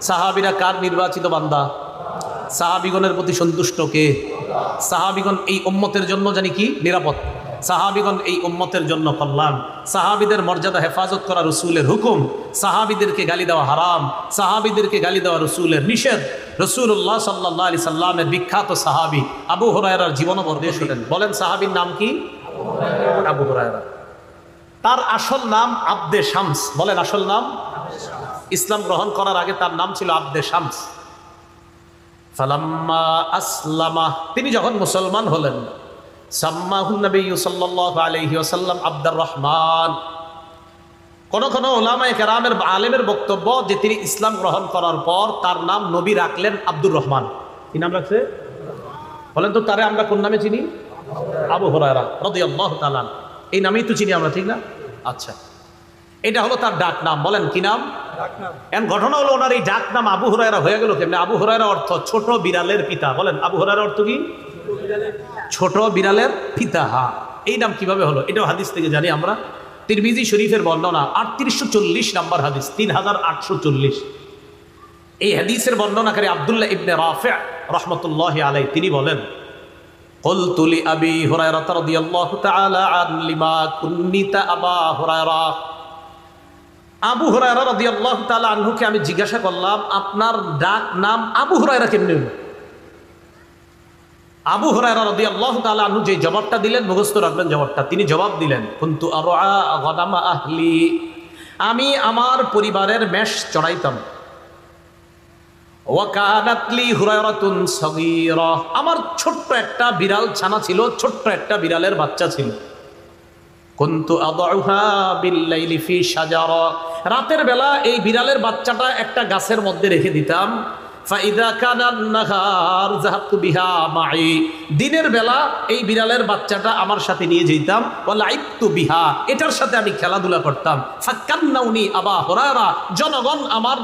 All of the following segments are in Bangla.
সাহাবীরা কার নির্বাচিত বান্দা? সাহাবীগণের প্রতি সন্তুষ্ট কে? সাহাবীগণ এই উম্মতের জন্য জানি কি নিরাপদ, সাহাবীগণ এই উম্মতের জন্য কল্যাণ, সাহাবীদের মর্যাদা হেফাজত করা রাসূলের হুকুম, সাহাবীদেরকে গালি দেওয়া হারাম, সাহাবীদেরকে গালি দেওয়া রাসূলের নিষেধ। রাসূলুল্লাহ সাল্লাল্লাহু আলাইহি সাল্লামের বিখ্যাত সাহাবী আবু হুরায়রার জীবনাবর্ণনা শুনেন। বলেন সাহাবীর নাম কি? আবু হুরায়রা। তার আসল নাম আব্দে শামস। বলেন আসল নাম? ইসলাম গ্রহণ করার আগে তার নাম ছিল আব্দে শামস। ফালাম্মা আসলামা, তিনি যখন মুসলমান হলেন, সাম্মাহুন নবী সাল্লাল্লাহু আলাইহি ওয়াসাল্লাম আব্দুর রহমান। কোন কোন উলামায়ে কেরামের আলেমের বক্তব্য যে তিনি ইসলাম গ্রহণ করার পর তার নাম নবী রাখলেন আব্দুর রহমান। কি নাম রাখছে? বলেন তো, তারে আমরা কোন নামে চিনি? আবু হুরায়রা রাদিয়াল্লাহু তাআলা। এই নামেই তো চিনি আমরা, ঠিক না? আচ্ছা, এটা হলো তার ডাক নাম। বলেন কি নাম? এখন ঘটনা হলো ওনার এই ডাক নাম আবু হুরায়রা হয়ে গেল কেমনে? আবু হুরায়রা অর্থ ছোট বিড়ালের পিতা। বলেন আবু হুরায়রা অর্থ কি? ছোট বিড়ালের পিতা। হ্যাঁ, এই নাম কিভাবে হলো? এটাও হাদিস থেকে জানি আমরা। তিরমিজি শরীফের বর্ণনা 3840 নম্বর হাদিস, 3840। এই হাদিসের বর্ণনাকারী আব্দুল্লাহ ইবনে রাফি' রাহমাতুল্লাহি আলাইহি তিনি বলেন, কুলতু লি আবি হুরায়রা রাদিয়াল্লাহু তাআলা আন লিমা কুন্নিতা আবা হুরায়রা। আবু হুরায়রা রাদিয়াল্লাহু তাআলা আনহুকে আমি জিজ্ঞাসা করলাম, আপনার ডাক নাম আবু হুরায়রা কেমনে হলো? আবু হুরায়রা রাদিয়াল্লাহু তাআলা আনহু যে জবাবটা দিলেন, মুখস্থ রাখবেন জবাবটা। তিনি জবাব দিলেন, কুনতু আরআ গানামা আহলি, আমি আমার পরিবারের মেষ চড়াইতাম। ওয়া কানাত লি হুরায়রাতুন সাগীরা, আমার ছোট্ট একটা বিড়াল ছানা ছিল, ছোট্ট একটা বিড়ালের বাচ্চা ছিল। কুনতু আদউহা বিল্লাইলি ফি শাজারা, রাতের বেলা এই বিড়ালের বাচ্চাটা একটা গাছের মধ্যে রেখে দিতাম। ফাইদা কানান নাহার যাহাবতু বিহা মাই, দিনের বেলা এই বিড়ালের বাচ্চাটা আমার সাথে নিয়ে যেতাম। ওয়া লাইবতু বিহা, এটার সাথে আমি খেলাধুলা করতাম। ফাকান্নাউনি আবা হুরায়রা, জনগণ আমার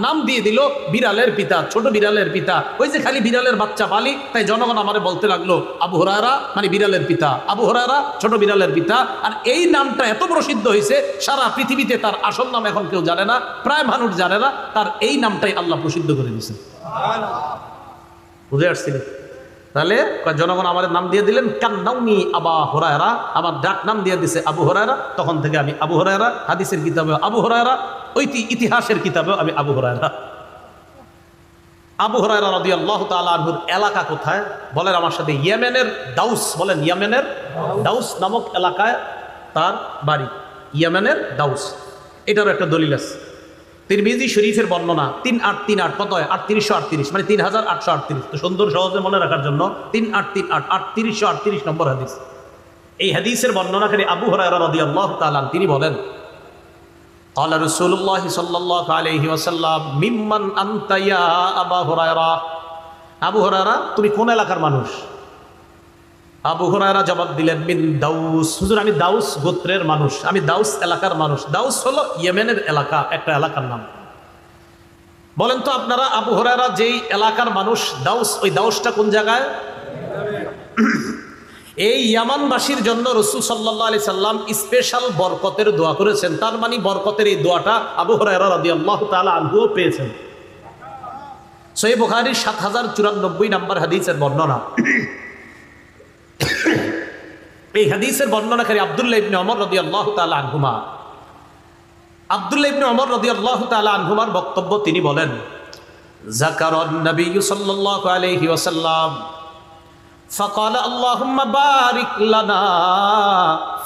নাম দিয়ে দিল বিড়ালের পিতা, ছোট বিড়ালের পিতা। ওই যে খালি বিড়ালের বাচ্চা পালি, তাই জনগণ আমারে বলতে লাগলো আবু হুরায়রা মানে বিড়ালের পিতা, আবু হুরায়রা ছোট বিড়ালের পিতা। আর এই নামটা এত প্রসিদ্ধ হয়েছে সারা পৃথিবীতে, তার আসল নাম এখন কেউ জানে না, প্রায় মানুষ জানে না, তার এই নামটাই আল্লাহ প্রসিদ্ধ করে দিয়েছেন। বুঝে আসছিলেন? তাহলে জনগণ আমার নাম দিয়ে দিলেন কান্নাউনি আবা হুরায়রা, আমার ডাক নাম দিয়ে দিছে আবু হুরায়রা। তখন থেকে আমি আবু হুরায়রা, হাদিসের কিতাবে আবু হুরায়রা, ইতিহাসের কিতাবেও আমি আবু হুরায়রা। আবু হুরায়রা রাদিয়াল্লাহু তাআলা আনহুর এলাকা কোথায়? বলেন আমার সাথে, ইয়েমেনের দাউস। বলেন ইয়েমেনের দাউস নামক এলাকায় তার বাড়ি। ইয়েমেনের দাউস, এটারও একটা দলিল আছে। তিরমিজি শরীফের বর্ণনা 3838, কত হয়? 3838, মানে 3838। তো সুন্দর সহজে মনে রাখার জন্য 3838, 3838 নম্বর হাদিস। এই হাদিসের বর্ণনাকারী আবু হুরায়রা রাদিয়াল্লাহু তাআলা তিনি বলেন, ক্বালা রাসূলুল্লাহ সাল্লাল্লাহু আলাইহি ওয়াসাল্লাম, মিম্মান আনতা ইয়া আবা হুরায়রা, আবু হুরায়রা তুমি কোন এলাকার মানুষ? আবু হুরায়রা জবাব দিলেন, মিন দাউস, হুজুর আমি দাউস গোত্রের মানুষ, আমি দাউস এলাকার মানুষ। দাউস হলো ইয়েমেনের এলাকা, একটা এলাকার নাম। বলেন তো আপনারা, আবু হুরায়রা যেই এলাকার মানুষ দাউস, ওই দাউসটা কোন জায়গায়? এই ইয়ামানবাসীর জন্য রাসূল সাল্লাল্লাহু আলাইহি সাল্লাম স্পেশাল বরকতের দোয়া করেছেন। তার মানে বরকতের এই দোয়াটা আবু হুরায়রা রাদিয়াল্লাহু তাআলা আনহুও পেয়েছেন। সহিহ বুখারীর 7094 নম্বর হাদিসের বর্ণনা। এই হাদিসের বর্ণনাকারী আব্দুল্লাহ ইবনে ওমর রাদিয়াল্লাহু তাআলা আনহুমা, আব্দুল্লাহ ইবনে ওমর রাদিয়াল্লাহু তাআলা আনহুমার বক্তব্য, তিনি বলেন, যাকারান নবী সাল্লাল্লাহু আলাইহি ওয়াসাল্লাম ফাকালা আল্লাহুম্মা বারিক লানা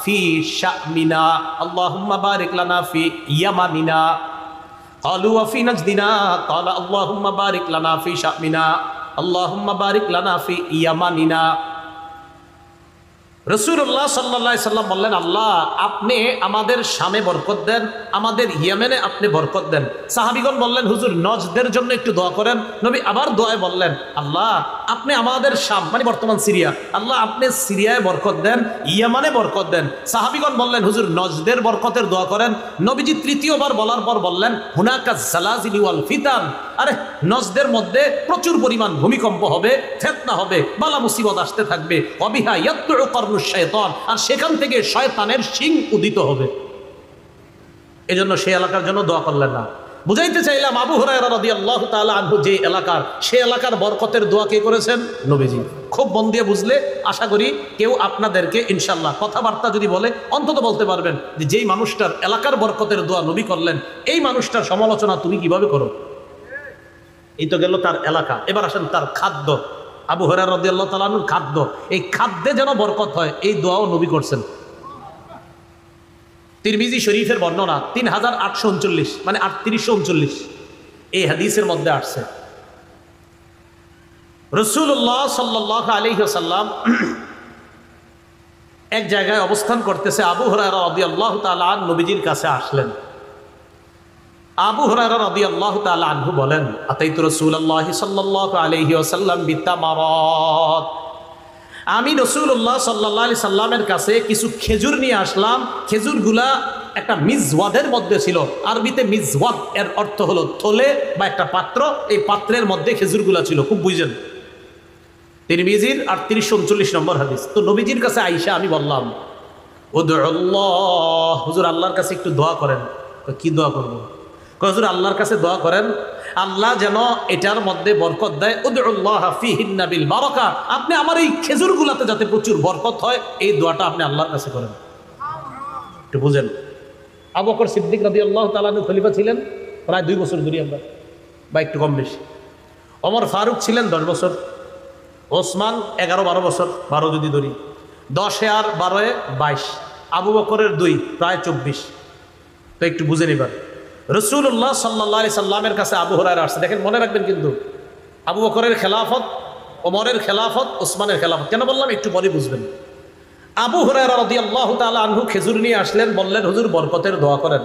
ফি শামিনা, আল্লাহুম্মা বারিক লানা ফি ইয়ামানিনা, ক্বালু ওয়া ফি নাজদিনা, ক্বালা আল্লাহুম্মা বারিক লানা ফি শামিনা, আল্লাহুম্মা বারিক লানা ফি ইয়ামানিনা। রাসূলুল্লাহ সাল্লাল্লাহু আলাইহি সাল্লাম বললেন, আল্লাহ আপনি আমাদের শামে বরকত দেন, আমাদের ইয়েমেনে আপনি বরকত দেন। সাহাবীগণ বললেন, হুজুর নজদের জন্য একটু দোয়া করেন। নবী আবার দোয়ায় বললেন, আল্লাহ আপনি আমাদের শাম মানে বর্তমান সিরিয়া, আল্লাহ আপনি সিরিয়ায় বরকত দেন, ইয়েমানে বরকত দেন। সাহাবীগণ বললেন, হুজুর নজদের বরকতের দোয়া করেন। নবীজি তৃতীয়বার বলার পর বললেন, হুনাকা জালাজিল ওয়াল ফিতান, আরে নজদের মধ্যে প্রচুর পরিমাণ ভূমিকম্প হবে, ফিতনা হবে, বালা মুসিবত আসতে থাকবে, অবিহা ইয়াতলু কর্নুশ শায়তান, আর সেখান থেকে শয়তানের শিং উদিত হবে। এজন্য সেই এলাকার জন্য দোয়া করলেন না। বুঝাইতে চাইলাম আবু হুরায়রা রাদিয়াল্লাহু তাআলা আনহু যে এলাকার, সে এলাকার বরকতের দোয়া কে করেছেন? নবীজি। খুব মন দিয়ে বুঝলে আশা করি কেউ আপনাদেরকে ইনশাল্লাহ কথাবার্তা যদি বলে অন্তত বলতে পারবেন যে যেই মানুষটার এলাকার বরকতের দোয়া নবী করলেন, এই মানুষটার সমালোচনা তুমি কিভাবে করো। এই তো গেল তার এলাকা। এবার আসেন তার খাদ্য। আবু হুরায়রা রাদিয়াল্লাহু তাআলা আনহুর খাদ্য, এই খাদ্যে যেন বরকত হয় এই দোয়াও নবী করছেন। তিরমিজি শরীফের বর্ণনা 3839 মানে 3839 এই হাদিসের মধ্যে আসছে রাসূলুল্লাহ সাল্লাল্লাহু আলাইহি ওয়াসাল্লাম এক জায়গায় অবস্থান করতেছে। আবু হুরায়রা রাদিয়াল্লাহু তাআলা আনহু নবীজির কাছে আসলেন। আবু হুরায়রা রাদিয়াল্লাহু তাআলা আনহু বলেন, আতাইতু রাসূলুল্লাহ সাল্লাল্লাহু আলাইহি ওয়াসাল্লাম বিতামারাত, আমি রাসূলুল্লাহ সাল্লাল্লাহু আলাইহি সাল্লামের কাছে কিছু খেজুর নিয়ে আসলাম। খেজুরগুলা একটা মিজওয়াদের মধ্যে ছিল। আরবিতে মিজওয়াদ এর অর্থ হলো থলে বা একটা পাত্র। এই পাত্রের মধ্যে খেজুরগুলা ছিল। খুব বুঝেন। তিরমিজির 3839 নম্বর হাদিস। তো নবীজির কাছে আইসা আমি বললাম, উদুল্লাহ, হুজুর আল্লাহর কাছে একটু দোয়া করেন। কি দোয়া করব? হুজুর আল্লাহর কাছে দোয়া করেন আল্লাহ যেন এটার মধ্যে বরকত দেয়। উদুল্লাহ ফিহিন্না বিল বারাকা, আপনি আমার এই খেজুরগুলাতে যাতে প্রচুর বরকত হয় এই দোয়াটা আপনি আল্লাহর কাছে করেন। একটু বুঝেন। আবু বকর সিদ্দিক রাদিয়াল্লাহু তাআলা আনহু খলিফা ছিলেন প্রায় 2 বছর ধরে আমরা, বা একটু কম বেশি। ওমর ফারুক ছিলেন 10 বছর, ওসমান 11-12 বছর, 12 যদি ধরি, 10 আর 12 22, আবু বকরের 2 প্রায় 24। তো একটু বুঝে নিবার। রাসূলুল্লাহ সাল্লাল্লাহু আলাইহি সাল্লামের কাছে আবু হুরায়রা আসছে। দেখেন, মনে রাখবেন কিন্তু আবু বকরের খেলাফত, ওমরের খেলাফত, ওসমানের খেলাফত। কেন বললাম একটু পরে বুঝবেন। আবু হুরায়রা রাদিয়াল্লাহু তাআলা আনহু খেজুর নিয়ে আসলেন, বললেন হুজুর বরকতের দোয়া করেন।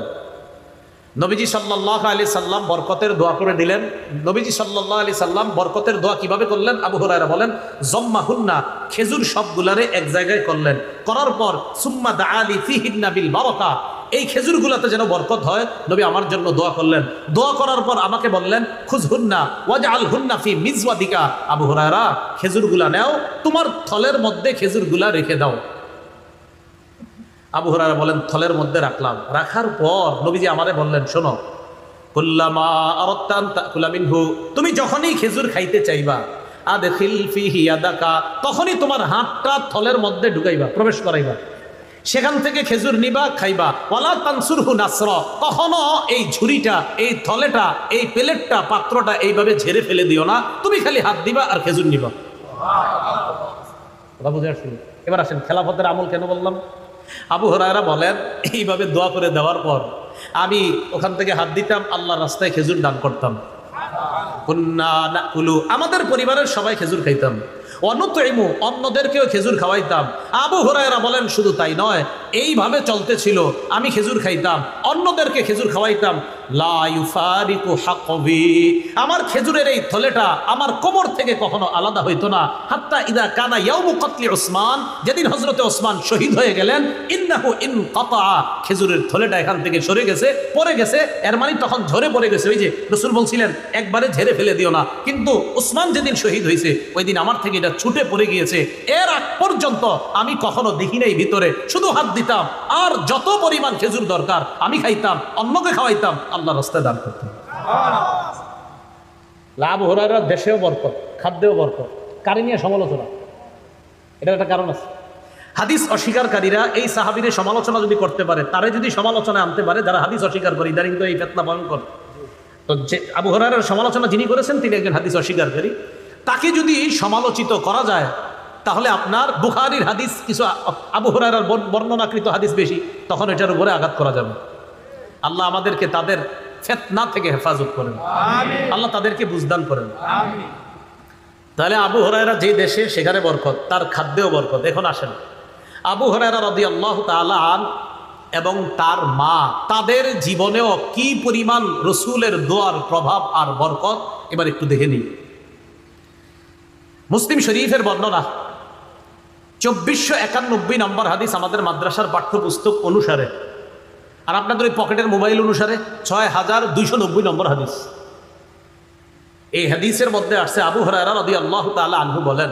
নবীজি সাল্লাল্লাহু আলাইহি সাল্লাম বরকতের দোয়া করে দিলেন। নবীজি সাল্লাল্লাহু আলাইহি সাল্লাম বরকতের দোয়া কিভাবে করলেন? আবু হুরায়রা বলেন, জম্মাহুন্না, খেজুর সবগুলারে এক জায়গায় করলেন। করার পর সুম্মা দাআলি ফিহিন্না বিল বারাকা, এই খেজুরগুলাতে যেন বরকত হয় নবী আমার জন্য দোয়া করলেন। দোয়া করার পর আমাকে বললেন, খুযহুন্না ওয়াজআলহুন্না ফি মিজওয়াদিকা, আবু হুরায়রা খেজুরগুলা নাও, তোমার থলের মধ্যে খেজুরগুলা রেখে দাও। আবু হুরায়রা বলেন, থলের মধ্যে রাখলাম। রাখার পর নবীজি আমারে বললেন, শোনো, কুল্লামা আরাদতা আন তাকুলা মিনহু, তুমি যখনই খেজুর খাইতে চাইবা, আদখিল ফিহি ইয়াদাকা, তখনই তোমার হাতটা থলের মধ্যে ঢুকাইবা, প্রবেশ করাইবা, সেখান থেকে খেজুর নিবা, খাইবা। ওয়ালা তানসুরহু নাসরা, কখনো এই ঝুড়িটা, এই থলেটা, এই প্লেটটা, পাত্রটা এইভাবে ঝেড়ে ফেলে দিও না, তুমি খালি হাত দিবা আর খেজুর নিবা। কথা বুঝে আসুন। এবার আসেন খেলাফতের আমল কেন বললাম। আবু হুরায়রা বলেন, এইভাবে দোয়া করে দেওয়ার পর আমি ওখান থেকে হাত দিতাম, আল্লাহর রাস্তায় খেজুর দান করতাম। কুন্না নাকুলু, আমাদের পরিবারের সবাই খেজুর খাইতাম। অনুতইমু, অন্যদেরকেও খেজুর খাওয়াইতাম। আবু হুরায়রা বলেন, শুধু তাই নয়, এইভাবে চলতেছিল। আমি খেজুর খাইতাম, অন্যদেরকে খেজুর খাওয়াইতাম। লা ইউফারিকু হাকবি, আমার খেজুরের এই থলেটা আমার কোমর থেকে কখনো আলাদা হইতো না। হাত্তা ইদা কানা ইয়াউমু কতলি ওসমান, যেদিন হযরতে ওসমান শহীদ হয়ে গেলেন, ইন্নাহু ইনকাতা, খেজুরের থলেটা এখান থেকে সরে গেছে, পড়ে গেছে। এর মানে তখন ঝরে পড়ে গেছে। ওই যে রাসূল বলছিলেন একবারে ঝেড়ে ফেলে দিও না, কিন্তু ওসমান যেদিন শহীদ হয়েছে ওই দিন আমার থেকে এটা ছুটে পড়ে গিয়েছে। এর আগ পর্যন্ত আমি কখনো দেখি নাই ভিতরে, শুধু হাত দিতাম আর যত পরিমাণ খেজুর দরকার আমি খাইতাম, অন্যকে খাওয়াইতাম, আল্লাহর রাস্তায় দান করতাম। আবু হুরায়রা দেশেও বরকত, খাদ্যেও বরকত। কারি নিয়ে সমালোচনা, এটার একটা কারণ আছে। হাদিস অস্বীকারীরা এই সাহাবীদের সমালোচনা যদি করতে পারে, তারে যদি সমালোচনা আনতে পারে যারা হাদিস অস্বীকার করে, ইদানিং তো এই ফিতনা ভয়ঙ্কর। তো যে আবু হুরায়রার সমালোচনা যিনি করেছেন তিনি একজন হাদিস অস্বীকারী, তাকে যদি সমালোচিত করা যায় তাহলে আপনার বুখারীর হাদিস কিছু, আবু হুরায়রার বর্ণনাকৃত হাদিস বেশি, তখন এটার উপরে আঘাত করা যাবে। আল্লাহ আমাদেরকে তাদের ফিতনা থেকে হেফাজত করেন, আল্লাহ তাদেরকে বুঝদান করেন। তাহলে আবু হুরায়রা যে দেশে সেখানে বরকত, তার খাদ্যেও বরকত। এখন আসেন আবু হুরায়রা রাদিয়াল্লাহু তাআলা আনহু এবং তার মা, তাদের জীবনেও কি পরিমাণ রসুলের দোয়ার প্রভাব আর বরকত এবার একটু দেখে নিই। মুসলিম শরীফের বর্ণনা 2491 নম্বর হাদিস আমাদের মাদ্রাসার পাঠ্যপুস্তক অনুসারে, আর আপনাদের ওই পকেটের মোবাইল অনুসারে 6290 নম্বর হাদিস। এই হাদিসের মধ্যে আসছে আবু হুরায়রা রাদিয়াল্লাহু তাআলা আনহু বলেন,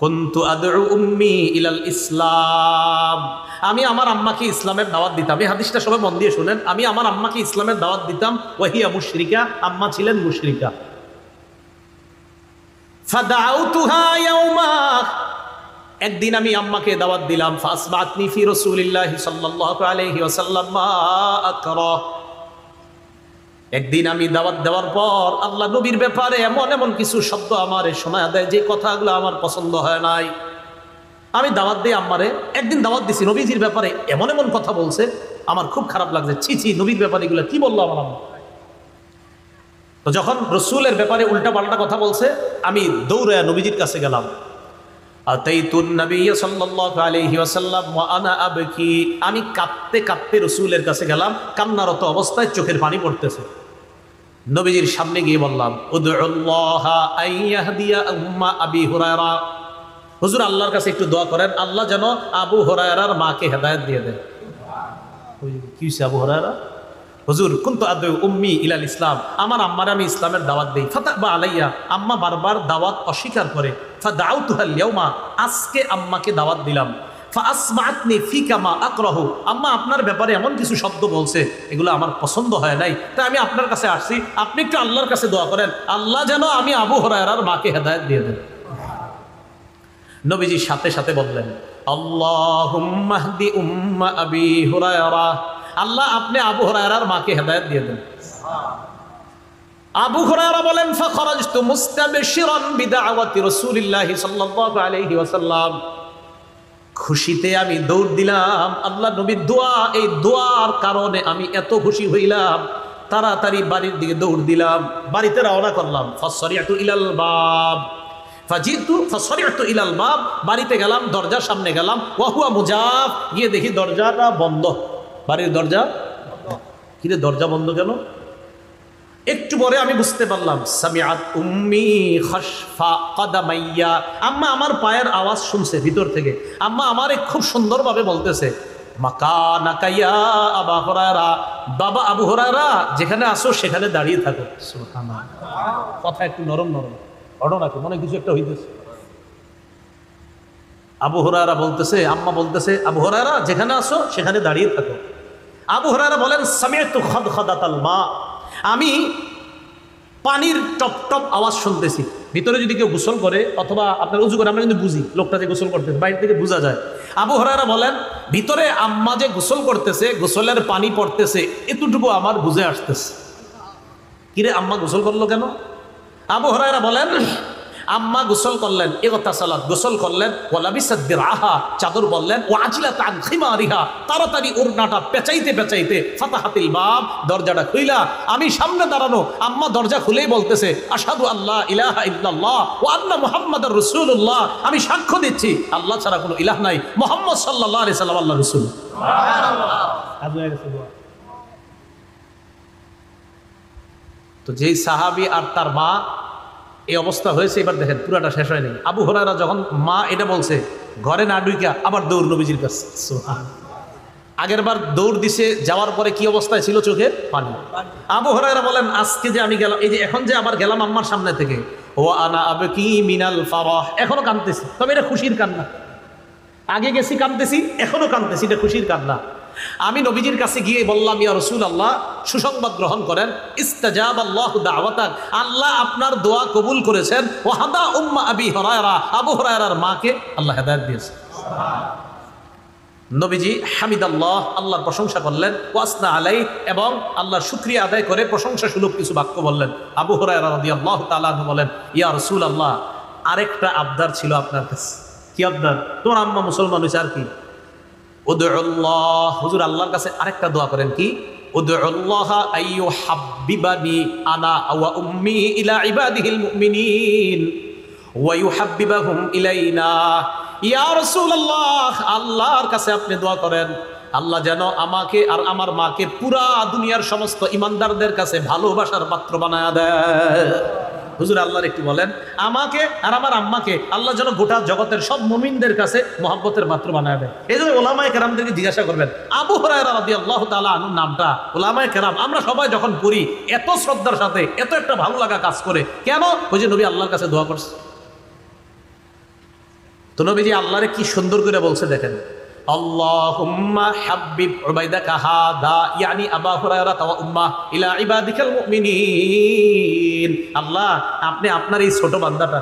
কুনতু আদউ উম্মি ইলাল ইসলাম, আমি আমার আম্মাকে ইসলামের দাওয়াত দিতাম। এই হাদিসটা সবাই মন দিয়ে শুনেন। আমি আমার আম্মাকে ইসলামের দাওয়াত দিতাম, ওয়াহিয়া মুশরিকা, আম্মা ছিলেন মুশরিকা। ফাদাউতুহা ইয়াউমা, একদিন আমি আম্মাকে দাওয়াত দিলাম। ফাসবাতনি ফি রাসূলিল্লাহি সাল্লাল্লাহু আলাইহি ওয়াসাল্লাম মা আকরা, একদিন আমি দাওয়াত দেওয়ার পর আল্লাহ নবীর ব্যাপারে এমন এমন কিছু শব্দ আমারে শোনা দেয় যে কথাগুলো আমার পছন্দ হয় নাই। আমি দাওয়াত দিই আম্মারে, একদিন দাওয়াত দিছি, নবীজির ব্যাপারে এমন এমন কথা বলছে, আমার খুব খারাপ লাগছে। ছি ছি, নবীর ব্যাপারে এগুলো কি বললো আমার আম্মা। তো যখন রসুলের ব্যাপারে উল্টা পাল্টা কথা বলছে, আমি দৌড়ে নবীজির কাছে গেলাম। আতাইতুন নবী সাল্লাল্লাহু আলাইহি ওয়াসাল্লাম ওয়া আনা আবকি, আমি কাঁদতে কাঁদতে রসুলের কাছে গেলাম, কান্নারত অবস্থায় চোখের পানি পড়তেছে। নবীজির সামনে গিয়ে বললাম, উদউল্লাহা আইয়াহদিয়া উম্মা আবি হুরায়রা, হুজুর আল্লাহর কাছে একটু দোয়া করেন, আল্লাহ যেন আবু হুরায়রার মাকে হেদায়েত দিয়ে দেন। কি হইছে আবু হুরায়রা? হুজুর কুনতু আদউ উম্মি ইলাল ইসলাম, আমার আম্মারে আমি ইসলামের দাওয়াত দেই। ফাতাবা আলাইয়া, আম্মা বারবার দাওয়াত অস্বীকার করে। ফাদাউতুহাল ইয়াউমা, আজকে আম্মাকে দাওয়াত দিলাম। ফাআসমাআতনি ফিকা মা আকরাহু, আম্মা আপনার ব্যাপারে এমন কিছু শব্দ বলছে, এগুলো আমার পছন্দ হয় নাই, তাই আমি আপনার কাছে আসছি। আপনি একটু আল্লাহর কাছে দোয়া করেন, আল্লাহ যেন আমি আবু হুরায়রার মাকে হেদায়েত দিয়ে দেন। নবীজি সাথে সাথে বললেন, আল্লাহুম্মা হদি উম্মা আবি হুরায়রা, আল্লাহ আপনি আবু হুরায়রার মাকে হেদায়েত দিয়ে দেন। আবু হুরায়রা বলেন, ফাখরাজতু মুস্তাবশিরান বিদাওয়াতি রাসূলিল্লাহি সাল্লাল্লাহু আলাইহি ওয়াসাল্লাম, খুশিতে আমি দৌড় দিলাম আল্লাহ নবীর দোয়া, এই দোয়ার কারণে আমি এত খুশি হইলাম, তাড়াতাড়ি বাড়ির দিকে দৌড় দিলাম, বাড়িতে রওনা করলাম। ফাসরিআতু ইলাল বাব, ফাসরিআতু ইলাল বাব, বাড়িতে গেলাম, দরজার সামনে গেলাম। ওয়া হুয়া মুজাফ, গিয়ে দেখি দরজাটা বন্ধ, বাড়ির দরজা। কিরে দরজা বন্ধ কেন? একটু পরে আমি বুঝতে পারলাম, সামিআত উম্মি খাশফা কদামাইয়া, আম্মা আমার পায়ের আওয়াজ শুনছে ভিতর থেকে। আম্মা আমারে খুব সুন্দরভাবে বলতেছে, মাকানাকা ইয়া আবু হুরায়রা, বাবা আবু হুরায়রা যেখানে আসো সেখানে দাঁড়িয়ে থাকো। সুবহানাল্লাহ, কথা একটু নরম নরম, ঘটনা কি মনে কিছু একটা হইতেছে। আবু হুরায়রা বলতেছে, আম্মা বলতেছে, আবু হুরায়রা যেখানে আসো সেখানে দাঁড়িয়ে থাকো। আবু হুরায়রা বলেন, সামিআতু খাদখাদাতাল মা, আমি পানির টপ টপ আওয়াজ শুনতেছি। ভিতরে যদি কেউ গোসল করে অথবা আপনার উজু করে, আমরা কিন্তু বুঝি লোকটা যে গোসল করতেছে, বাইরে থেকে বোঝা যায়। আবু হুরায়রা বলেন, ভিতরে আম্মা যে গোসল করতেছে, গোসলের পানি পড়তেছে, এতটুকু আমার বুঝে আসতেছে। কিরে আম্মা গোসল করলো কেন? আবু হুরায়রা বলেন, আম্মা গোসল করলেন, ইগতাসালাত, গোসল করলেন, ওয়ালাবিসাত দিরআহা, চাদর বললেন, ওয়াজিলাত আন খিমারিহা, তাড়াতাড়ি ওড়নাটা পেঁচাইতে পেঁচাইতে ফাতাহাতিল বাব, দরজাটা খুইলা, আমি সামনে দাঁড়ানো, আম্মা দরজা খুলেই বলতেছে, আশহাদু আল্লা ইলাহা ইল্লাল্লাহ ওয়া আন্না মুহাম্মাদার রাসূলুল্লাহ, আমি সাক্ষ্য দিচ্ছি আল্লাহ ছাড়া কোনো ইলাহ নাই, মুহাম্মদ সাল্লাল্লাহু আলাইহি সাল্লাম আল্লাহর রাসূল। সুবহানাল্লাহ। তো যেই সাহাবী আর তার মা এই অবস্থা হয়েছে, এবার দেখেন পুরাটা শেষ হয়নি। আবু হুরায়রা যখন মা এটা বলছে, ঘরে না ঢুইকা আবার দৌড় নবীজির কাছে। আগের বার দৌড় দিছে, যাওয়ার পরে কি অবস্থায় ছিল? চোখের পানি। আবু হুরায়রা বলেন, আজকে যে আমি গেলাম, এই যে এখন যে আবার গেলাম আম্মার সামনে থেকে, ও আনা আবকি মিনাল ফারাহ, এখনো কাঁদতেছি, তবে এটা খুশির কান্না। আগে গেছি কাঁদতেছি, এখনো কাঁদতেছি, এটা খুশির কান্না। আমি নবীজির কাছে গিয়ে বললাম, ইয়া রাসূলুল্লাহ, সুসংবাদ গ্রহণ করেন, ইস্তাজাবাল্লাহু দাওয়াতাক, আল্লাহ আপনার দোয়া কবুল করেছেন। ওয়া হাদা উম্মা আবি হুরায়রা, আবু হুরায়রার মাকে আল্লাহ হেদায়েত দিয়েছে। নবীজি হামিদাল্লাহ, আল্লাহর প্রশংসা করলেন, ওয়াসনা আলাই, এবং আল্লাহর শুকরিয়া আদায় করে প্রশংসা সুলভ কিছু বাক্য বললেন। আবু হুরায়রা রাদিয়াল্লাহু তাআলা আনহু বলেন, ইয়া রাসূলুল্লাহ, আরেকটা আবদার ছিল আপনার কাছে। কি আবদার? তোমার আম্মা মুসলমান হয়েছে, আর কি? উদউল্লাহ, হুজুর আল্লাহর কাছে আরেকটা দোয়া করেন। কি? উদউল্লাহ আইয়ুহাব্বিবানি আনা ওয়া উম্মি ইলা ইবাদিহিল মুমিনিন ওয়া ইউহাব্বিবাহুম ইলাইনা। ইয়া রাসূলুল্লাহ, আল্লাহর কাছে আপনি দোয়া করেন, আল্লাহ যেন আমাকে আর আমার মাকে পুরা দুনিয়ার সমস্ত ইমানদারদের কাছে ভালোবাসার পাত্র বানায়া দেয়। হুজুর আল্লাহর একটু বলেন, আমাকে আর আমার আম্মাকে আল্লাহ যেন গোটা জগতের সব মুমিনদের কাছে মহব্বতের পাত্র বানায় দেয়। এই জন্য ওলামায়ে কেরামদেরকে জিজ্ঞাসা করবেন, আবু হুরায়রা রাদিয়াল্লাহু তাআলা আনহুর নামটা ওলামায়ে কেরাম আমরা সবাই যখন পড়ি এত শ্রদ্ধার সাথে, এত একটা ভালো লাগা কাজ করে কেন? ওই যে নবী আল্লাহর কাছে দোয়া করছে। তো নবীজি আল্লাহরে কি সুন্দর করে বলছে দেখেন, আল্লাহুম্মা হাব্বিব উবাইদাকা হাদা ইয়ানি আবু হুরায়রা ওয়া উম্মাহ ইলা ইবাদিকাল মুমিনিন। আল্লাহ, আপনি আপনার এই ছোট বান্দাটা,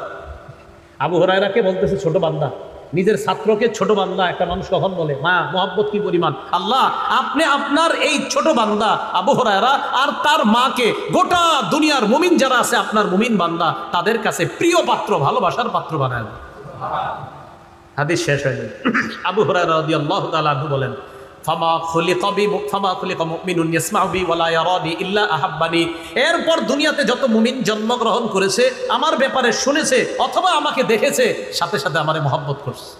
আবু হুরায়রাকে বলতেছে ছোট বান্দা, নিজের ছাত্রকে ছোট বান্দা একটা মানুষ কখন বলে? মা মোহাব্বত কি পরিমাণ! আল্লাহ, আপনি আপনার এই ছোট বান্দা আবু হুরায়রা আর তার মাকে গোটা দুনিয়ার মুমিন যারা আছে আপনার মুমিন বান্দা তাদের কাছে প্রিয় পাত্র, ভালোবাসার পাত্র বানায়। হাদিস শেষ হয়নি। আবু হুরায়রা রাদিয়াল্লাহু তাআলা আনহু বলেন, এরপর দুনিয়াতে যত মুমিন জন্মগ্রহণ করেছে আমার ব্যাপারে শুনেছে অথবা আমাকে দেখেছে, সাথে সাথে আমারে মহব্বত করছে।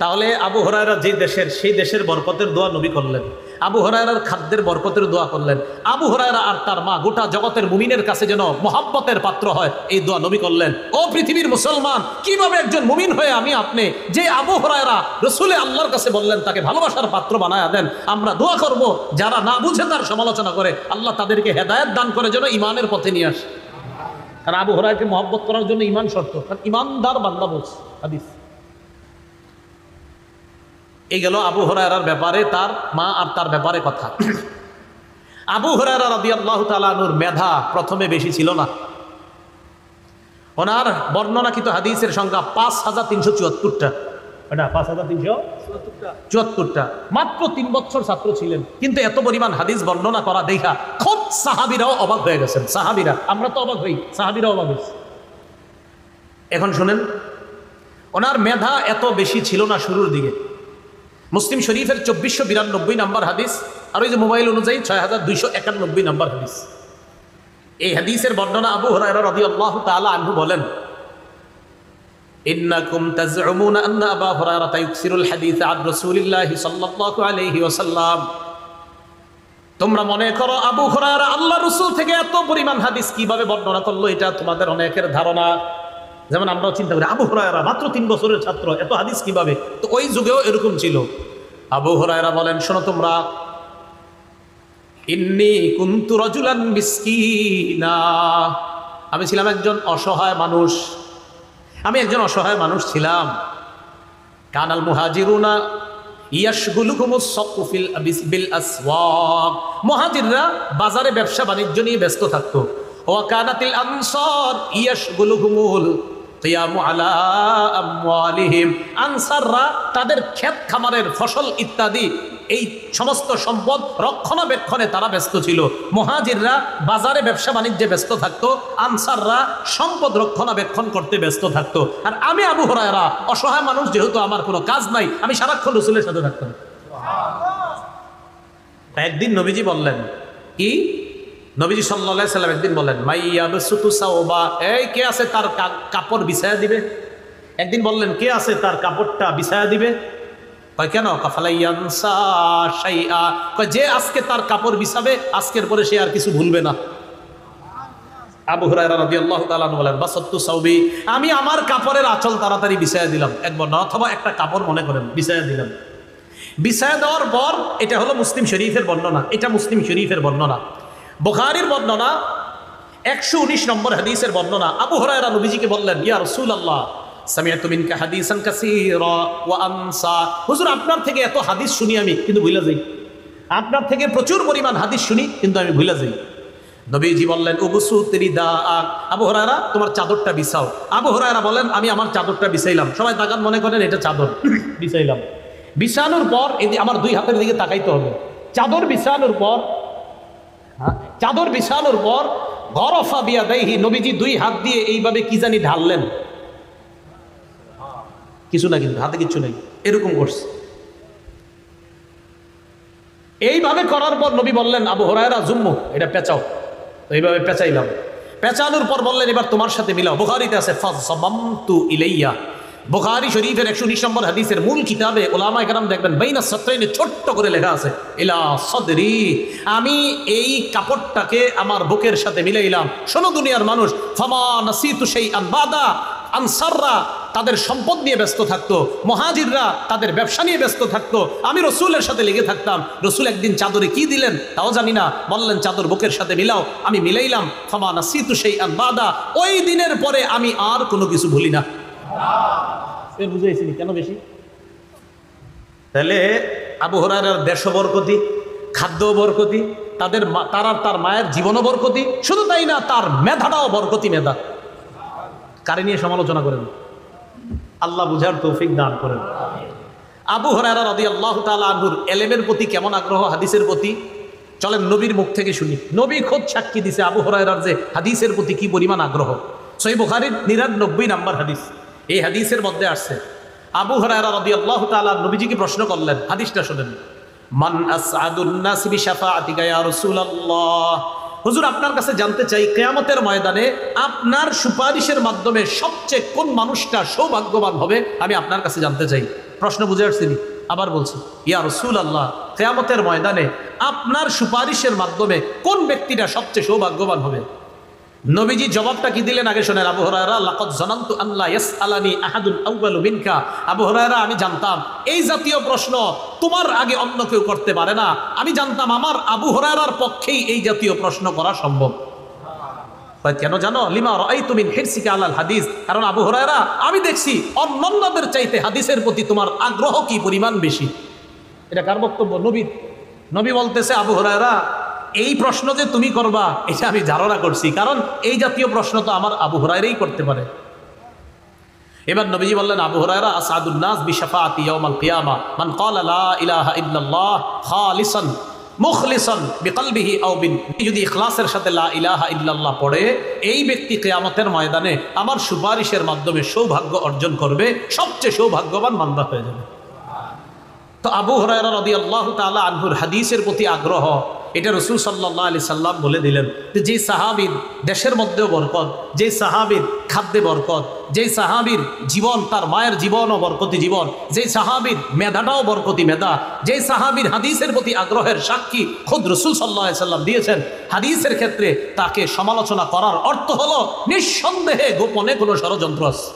তাহলে আবু হুরায়রা যে দেশের, সেই দেশের বরকতের দোয়া নবী করলেন। আবু হুরায়রার খাদ্যের বরকতের দোয়া করলেন। আবু হুরায়রা আর তার মা গোটা জগতের মুমিনের কাছে যেন মহব্বতের পাত্র হয়, এই দোয়া নবী করলেন। ও পৃথিবীর মুসলমান, কিভাবে একজন মুমিন হয়ে আমি আপনি যে আবু হুরায়রা রসুলে আল্লাহর কাছে বললেন তাকে ভালোবাসার পাত্র বানায়া দেন, আমরা দোয়া করব যারা না বুঝে তার সমালোচনা করে আল্লাহ তাদেরকে হেদায়েত দান করে যেন ইমানের পথে নিয়ে আসে। কারণ আবু হুরায়রাকে মহব্বত করার জন্য ইমান শর্ত, কারণ ইমানদার বান্দা বলছে হাদিস। এই গেল আবু হুরায়রার ব্যাপারে, তার মা আর তার ব্যাপারে কথা। আবু হুরায়রা রাদিয়াল্লাহু তাআলা আনহুর মেধা প্রথমে বেশি ছিল না। ওনার বর্ণনাকৃত হাদিসের সংখ্যা 5374টা। এটা 5374টা। মাত্র 3 বছর ছাত্র ছিলেন, কিন্তু এত পরিমাণ হাদিস বর্ণনা করা দেখা খুব সাহাবীরাও অবাক হয়ে গেছেন। সাহাবীরা, আমরা তো অবাক হই, সাহাবীরাও অবাক হয়েছে। এখন শুনেন, ওনার মেধা এত বেশি ছিল না শুরুর দিকে। মুসলিম শরীফের 2492 নম্বর হাদিস, আর ওই যে মোবাইল অনুযায়ী 6291 নম্বর হাদিস। এই হাদিসের বর্ণনা আবু হুরায়রা রাদিয়াল্লাহু তাআলা আনহু বলেন, ইন্নাকুম তাজউমুনা আন্না আবু হুরায়রা ইউকসিরুল হাদিস আন রাসূলিল্লাহি সাল্লাল্লাহু আলাইহি ওয়াসাল্লাম। তোমরা মনে করো আবু হুরায়রা আল্লাহ রাসূল থেকে এত পরিমাণ হাদিস কিভাবে বর্ণনা করলো, এটা তোমাদের অনেকের ধারণা। যেমন আমরাও চিন্তা করি আবু হুরায়রা মাত্র 3 বছরের ছাত্র, এত হাদিস কিভাবে? তো ওই যুগেও এরকম ছিল। আবু হুরায়রা বলেন, শোনো তোমরা, ইন্নী কুনতু রাজুলান মিসকিনা, আমি ছিলাম একজন অসহায় মানুষ। আমি একজন অসহায় মানুষ ছিলাম। কানাল মুহাজিরুনা ইয়াশগুলুকুমুস সাকু বিল আসওয়াক, মুহাজিররা বাজারে ব্যবসা বাণিজ্য নিয়ে ব্যস্ত থাকতো। ওয়া কানাতিল আনসার ইয়াশগুলুকুমুল কিয়ামু আলা আমওয়ালিহিম, আনসাররা তাদের ক্ষেত খামারের ফসল ইত্যাদি এই সমস্ত সম্পদ রক্ষণাবেক্ষণে তারা ব্যস্ত ছিল। মুহাজিররা বাজারে ব্যবসা বাণিজ্যে ব্যস্ত থাকতো, আনসাররা সম্পদ রক্ষণাবেক্ষণ করতে ব্যস্ত থাকতো। আর আমি আবু হুরায়রা অসহায় মানুষ, যেহেতু আমার কোনো কাজ নাই, আমি সারাক্ষণ রাসূলের সাথে থাকতাম। একদিন নবীজি বললেন, কি? নবীজি সাল্লাল্লাহু আলাইহি সাল্লাম একদিন বলেন, মাইয়াবসুতু সাওবা, এই কে আছে তার কাপড় বিছায়া দিবে? একদিন বললেন, কে আছে তার কাপড়টা বিছায়া দিবে? কয় কেন? কাফালাইয়ানসা শাইআ, কয় যে আজকে তার কাপড় বিছাবে আজকের পরে সে আর কিছু ভুলবে না। আবু হুরায়রা রাদিয়াল্লাহু তাআলা বলেন, বাসাতু সাওবি, আমি আমার কাপড়ের আঁচল তাড়াতাড়ি বিছায়া দিলাম, একবার না, অথবা একটা কাপড় মনে করেন বিছায়া দিলাম। বিছায়া দেওয়ার পর, এটা হলো মুসলিম শরীফের বর্ণনা, এটা মুসলিম শরীফের বর্ণনা। বুখারীর বর্ণনা 119 নম্বর হাদিসের বর্ণনা। আবু হুরায়রা নবীজিকে বললেন, ইয়া রাসূলুল্লাহ, সামিআতু মিনকা হাদিসান কাসীরা ওয়া আনসা, হুজুর আপনার থেকে এত হাদিস শুনি আমি, কিন্তু ভুলে যাই। আপনার থেকে প্রচুর পরিমাণ হাদিস শুনি, কিন্তু আমি ভুলে যাই। নবীজি বললেন, উবসুত রিদাআক, আবু হুরায়রা তোমার চাদরটা বিছাও। আবু হুরায়রা বলেন, আমি আমার চাদরটা বিছাইলাম। সবাই তাকান, মনে করেন এটা চাদর। বিছাইলাম। বিছানোর পর আমার 2 হাতের দিকে তাকাইতে হবে। চাদর বিছানোর পর গরফা বিয়াদাইহি, নবীজি 2 হাত দিয়ে এইভাবে কি জানি ঢাললেন, কিছু না, কিন্তু হাতে কিছু নেই, এরকম করছে। এইভাবে করার পর নবী বললেন, আবু হুরায়রা জুম্মু, এটা পেঁচাও। তো এইভাবে পেঁচাইলাম। পেঁচানোর পর বললেন, এবার তোমার সাথে মিলাও। বুখারীতে আছে ফাযমামতু ইলাইয়া, বুখারী শরীফের 119 নম্বর হাদিসের মূল কিতাবে উলামায়ে কেরাম দেখবেন বাইনা সাতরাইনে ছোট্ট করে লেখা আছে, ইলা সদরি, আমি এই কাপড়টাকে আমার বুকের সাথে মিলাইলাম। শোনো দুনিয়ার মানুষ, ফামা নাসিতু শাইআন বাদা, আনসাররা তাদের সম্পদ নিয়ে ব্যস্ত থাকতো, মুহাজিররা তাদের ব্যবসা নিয়ে ব্যস্ত থাকতো, আমি রসুলের সাথে লেগে থাকতাম। রসুল একদিন চাদরে কি দিলেন তাও জানি না, বললেন চাদর বুকের সাথে মিলাও, আমি মিলাইলাম। ফামা নাসিতু শাইআন বাদা, ওই দিনের পরে আমি আর কোনো কিছু ভুলি না। বুঝেছিনি কেন বেশি? তাহলে আবু হুরায়রার দেশও বরকতি, খাদ্য বরকতি, তার মায়ের জীবনও বরকতি, শুধু তাই না তার মেধাটাও বরকতি মেধা। কারে নিয়ে সমালোচনা করেন? আল্লাহ বুঝার তৌফিক দান করেন। আবু হুরায়রা রাদিয়াল্লাহু তাআলা আনহুর ইলমের প্রতি কেমন আগ্রহ, হাদিসের প্রতি, চলেন নবীর মুখ থেকে শুনি। নবী খোদ সাক্ষী দিছে আবু হুরায়রার যে হাদিসের প্রতি কি পরিমাণ আগ্রহ। সহিহ বুখারীর 99 নম্বর হাদিস, এই হাদিসের মধ্যে আসছে আবু হুরায়রা রাদিয়াল্লাহু তাআলা নবীজিকে প্রশ্ন করলেন, হাদিসটা শুনেন। মান আসআদুন নাস বিশাফাআতিকা ইয়া রাসূলুল্লাহ, হুজুর আপনার কাছে জানতে চাই কিয়ামতের ময়দানে আপনার সুপারিশের মাধ্যমে সবচেয়ে কোন মানুষটা সৌভাগ্যবান হবে, আমি আপনার কাছে জানতে চাই। প্রশ্ন বুঝে আসছিনি? আবার বলছি, ইয়া রাসূলুল্লাহ, কিয়ামতের ময়দানে আপনার সুপারিশের মাধ্যমে কোন ব্যক্তিটা সবচেয়ে সৌভাগ্যবান হবে? নবীজি জবাবটা কি দিলেন আগে শোনেন। আবু হুরায়রা, লাকাদ জানানতু আল্লা ইয়াসআলানি আহাদুন আউয়ালু মিনকা, আবু হুরায়রা আমি জানতাম এই জাতীয় প্রশ্ন তোমার আগে অন্য কেউ করতে পারে না। আমি জানতাম আমার আবু হুরায়রার পক্ষেই এই জাতীয় প্রশ্ন করা সম্ভব। কেন জানো? লিমা রাআইতু মিন হিরসিকা আলাল হাদিস, কারণ আবু হুরায়রা আমি দেখছি অন্যান্যদের চাইতে হাদিসের প্রতি তোমার আগ্রহ কি পরিমাণ বেশি। এটা কার বক্তব্য? নবী বলতেছে আবু হুরায়রা এই প্রশ্ন যে তুমি করবা এটা আমি ধারণা করছি, কারণ এই জাতীয় প্রশ্ন তো আমার আবু হুরায়রাই করতে পারে। এবার নবীজি বললেন, আবু হুরায়রা আসআদুন নাস বিশাফাআতি ইয়াউমাল কিয়ামা মান ক্বালা লা ইলাহা ইল্লাল্লাহ খালিসান মুখলিসান বিকলবিহি আও বিন, যদি ইখলাসের সাথে লা ইলাহা ইল্লাল্লাহ পড়ে এই ব্যক্তি কিয়ামতের ময়দানে আমার সুপারিশের মাধ্যমে সৌভাগ্য অর্জন করবে, সবচেয়ে সৌভাগ্যবান বান্দা হয়ে যাবে। তো আবু হুরায়রা রাদিয়াল্লাহু তাআলা আনহুর হাদিসের প্রতি আগ্রহ, এটা রাসূল সাল্লাল্লাহু আলাইহি সাল্লাম বলে দিলেন যে সাহাবীর দেশের মধ্যেও বরকত, যে সাহাবীর খাদ্যে বরকত, যে সাহাবীর জীবন তার মায়ের জীবনও বরকতি জীবন, যে সাহাবীর মেধাটাও বরকতি মেধা, যে সাহাবীর হাদিসের প্রতি আগ্রহের সাক্ষী খোদ রাসূল সাল্লাল্লাহু আলাইহি সাল্লাম দিয়েছেন, হাদিসের ক্ষেত্রে তাকে সমালোচনা করার অর্থ হলো নিঃসন্দেহে গোপনে কোনো ষড়যন্ত্র আছে।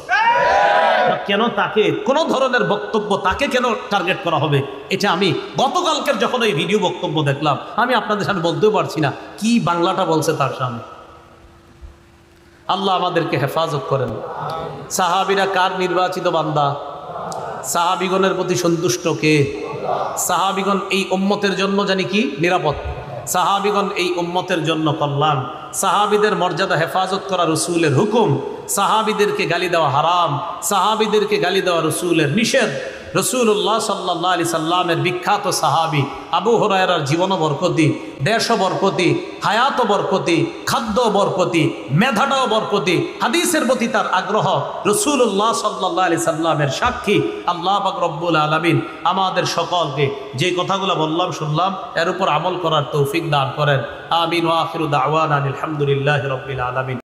কেন তাকে কোন ধরনের বক্তব্য তাকে কেন টার্গেট করা হবে, এটা আমি গতকালকের যখন এই ভিডিও বক্তব্য দেখলাম আমি আপনাদের সামনে বলতেও পারছি না কি বাংলাটা বলছে তার সামনে। আল্লাহ আমাদেরকে হেফাজত করেন। সাহাবীরা কার নির্বাচিত বান্দা? সাহাবীগণের প্রতি সন্তুষ্ট কে? সাহাবীগণ এই উম্মতের জন্য জানি কি নিরাপদ, সাহাবীগণ এই উম্মতের জন্য কল্যাণ, সাহাবীদের মর্যাদা হেফাজত করা রাসূলের হুকুম, সাহাবীদেরকে গালি দেওয়া হারাম, সাহাবীদেরকে গালি দেওয়া রাসূলের নিষেধ। রাসূলুল্লাহ সাল্লাল্লাহু আলাইহি সাল্লামের বিখ্যাত সাহাবী আবু হুরায়রার জীবনও বরকতি, দেশও বরকতি, হায়াতও বরকতি, খাদ্য বরকতি, মেধাটাও বরকতি, হাদিসের প্রতি তার আগ্রহ রাসূলুল্লাহ সাল্লাল্লাহু আলাইহি সাল্লামের সাক্ষী। আল্লাহ পাক রব্বুল আলামিন আমাদের সকলকে যে কথাগুলো বললাম শুনলাম এর উপর আমল করার তৌফিক দান করেন। আমিন ওয়া আখিরু দাওয়ানা আলহামদুলিল্লাহি রাব্বিল আলামিন।